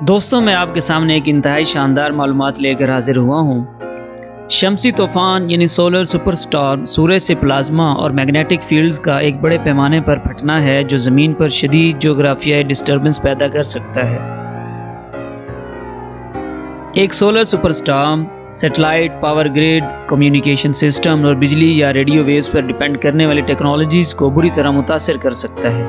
دوستوں میں آپ کے سامنے ایک انتہائی شاندار معلومات لے کر حاضر ہوا ہوں۔ شمسی طوفان یعنی سولر سپر اسٹارم سورج سے پلازما اور میگنیٹک فیلڈز کا ایک بڑے پیمانے پر پھٹنا ہے جو زمین پر شدید جغرافیائی ڈسٹربنس پیدا کر سکتا ہے۔ ایک solar super storm satellite, power grid, communication system اور بجلی یا ریڈیو ویوز پر ڈیپینڈ کرنے والی ٹیکنالوجیز کو بری طرح متاثر کر سکتا ہے۔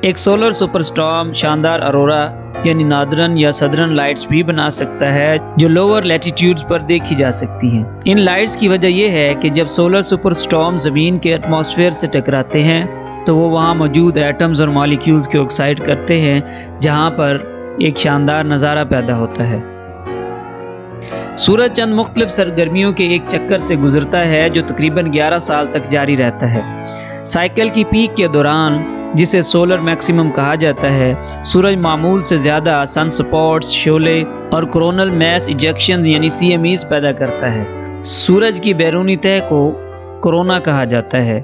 ایک سولر سپر اسٹارم شاندار اورورا یعنی نادرن یا سدرن لائٹس بھی بنا سکتا ہے جو لوور لیٹیٹیوڈز پر دیکھی جا سکتی ہیں۔ ان لائٹس کی وجہ یہ ہے کہ جب سولر سپر اسٹارم زمین کے ایٹماسفیئر سے ٹکراتے ہیں تو وہ وہاں موجود ایٹمز اور مالیکیولز کو آکسائڈ کرتے ہیں، جہاں پر ایک شاندار نظارہ پیدا ہوتا ہے۔ سورج چند مختلف سرگرمیوں کے ایک چکر سے گزرتا ہے جو تقریباً 11 سال تک جاری رہتا ہے۔ سائیکل کی پیک کے دوران، جسے سولر میکسیمم کہا جاتا ہے، سورج معمول سے زیادہ سن سپاٹس، شعلے اور کورونل میس ایجیکشنز یعنی CMEs پیدا کرتا ہے۔ سورج کی بیرونی تہہ کو کورونا کہا جاتا ہے۔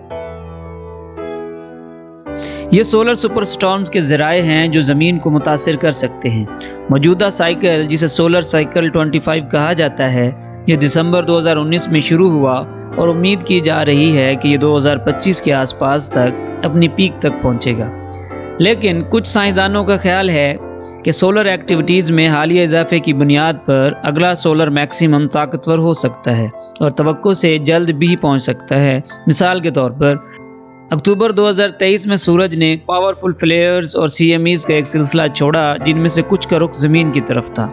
یہ سولر سپر اسٹارمز کے ذرائع ہیں جو زمین کو متاثر کر سکتے ہیں۔ موجودہ سائیکل، جسے سولر سائیکل 25 کہا جاتا ہے، یہ دسمبر 2019 میں شروع ہوا اور امید کی جا رہی ہے کہ یہ 2025 کے آس پاس تک اپنی پیک تک پہنچے گا۔ لیکن کچھ سائنسدانوں کا خیال ہے کہ سولر ایکٹیویٹیز میں حالیہ اضافے کی بنیاد پر اگلا سولر میکسیمم طاقتور ہو سکتا ہے اور توقع سے جلد بھی پہنچ سکتا ہے۔ مثال کے طور پر اکتوبر 2023 میں سورج نے پاورفل فلیئرز اور CMEs کا ایک سلسلہ چھوڑا جن میں سے کچھ کا رخ زمین کی طرف تھا۔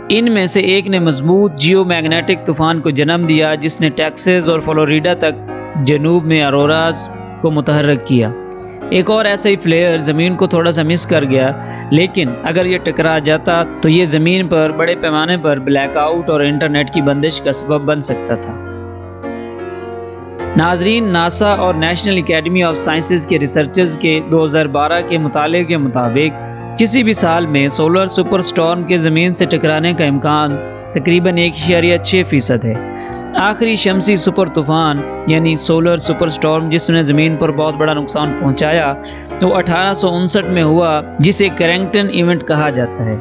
ان میں سے ایک نے مضبوط جیو میگنیٹک طوفان کو جنم دیا جس نے ٹیکساس اور فلوریڈا تک جنوب میں اوروراز کو متحرک کیا۔ ایک اور ایسا ہی فلیئر زمین کو تھوڑا سا مس کر گیا، لیکن اگر یہ ٹکرا جاتا تو یہ زمین پر بڑے پیمانے پر بلیک آؤٹ اور انٹرنیٹ کی بندش کا سبب بن سکتا تھا۔ ناظرین، ناسا اور نیشنل اکیڈمی آف سائنسز کے ریسرچرز کے 2012 کے مطالعے کے مطابق کسی بھی سال میں سولر سپر اسٹارم کے زمین سے ٹکرانے کا امکان تقریباً 1.6% ہے۔ آخری شمسی سپر طوفان یعنی سولر سپر اسٹارم جس نے زمین پر بہت بڑا نقصان پہنچایا وہ 1859 میں ہوا، جسے کیرنگٹن ایونٹ کہا جاتا ہے۔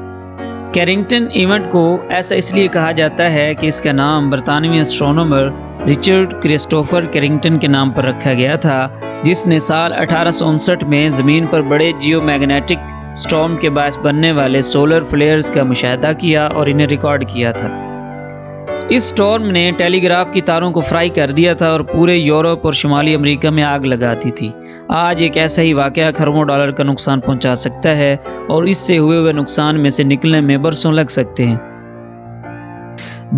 کیرنگٹن ایونٹ کو ایسا اس لیے کہا جاتا ہے کہ اس کا نام برطانوی اسٹرونومر رچرڈ کرسٹوفر کیرنگٹن کے نام پر رکھا گیا تھا، جس نے سال 1859 میں زمین پر بڑے جیو میگنیٹک اسٹارم کے باعث بننے والے سولر فلیئرز کا مشاہدہ کیا اور انہیں ریکارڈ کیا تھا۔ اس اسٹارم نے ٹیلی گراف کی تاروں کو فرائی کر دیا تھا اور پورے یورپ اور شمالی امریکہ میں آگ لگاتی تھی۔ آج ایک ایسا ہی واقعہ کھربوں ڈالر کا نقصان پہنچا سکتا ہے اور اس سے ہوئے نقصان میں سے نکلنے میں برسوں لگ سکتے ہیں۔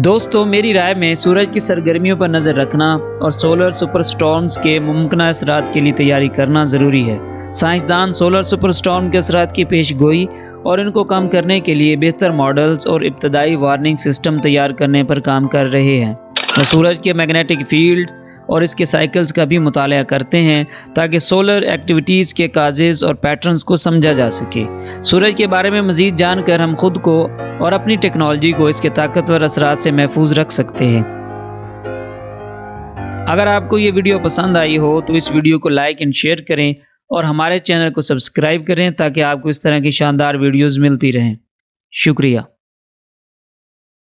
دوستو، میری رائے میں سورج کی سرگرمیوں پر نظر رکھنا اور سولر سپر اسٹارمز کے ممکنہ اثرات کے لیے تیاری کرنا ضروری ہے۔ سائنسدان سولر سپر اسٹارم کے اثرات کی پیش گوئی اور ان کو کم کرنے کے لیے بہتر ماڈلز اور ابتدائی وارننگ سسٹم تیار کرنے پر کام کر رہے ہیں۔ وہ سورج کے میگنیٹک فیلڈ اور اس کے سائیکلز کا بھی مطالعہ کرتے ہیں تاکہ سولر ایکٹیویٹیز کے کازز اور پیٹرنز کو سمجھا جا سکے۔ سورج کے بارے میں مزید جان کر ہم خود کو اور اپنی ٹیکنالوجی کو اس کے طاقتور اثرات سے محفوظ رکھ سکتے ہیں۔ اگر آپ کو یہ ویڈیو پسند آئی ہو تو اس ویڈیو کو لائک اینڈ شیئر کریں اور ہمارے چینل کو سبسکرائب کریں تاکہ آپ کو اس طرح کی شاندار ویڈیوز ملتی رہیں۔ شکریہ۔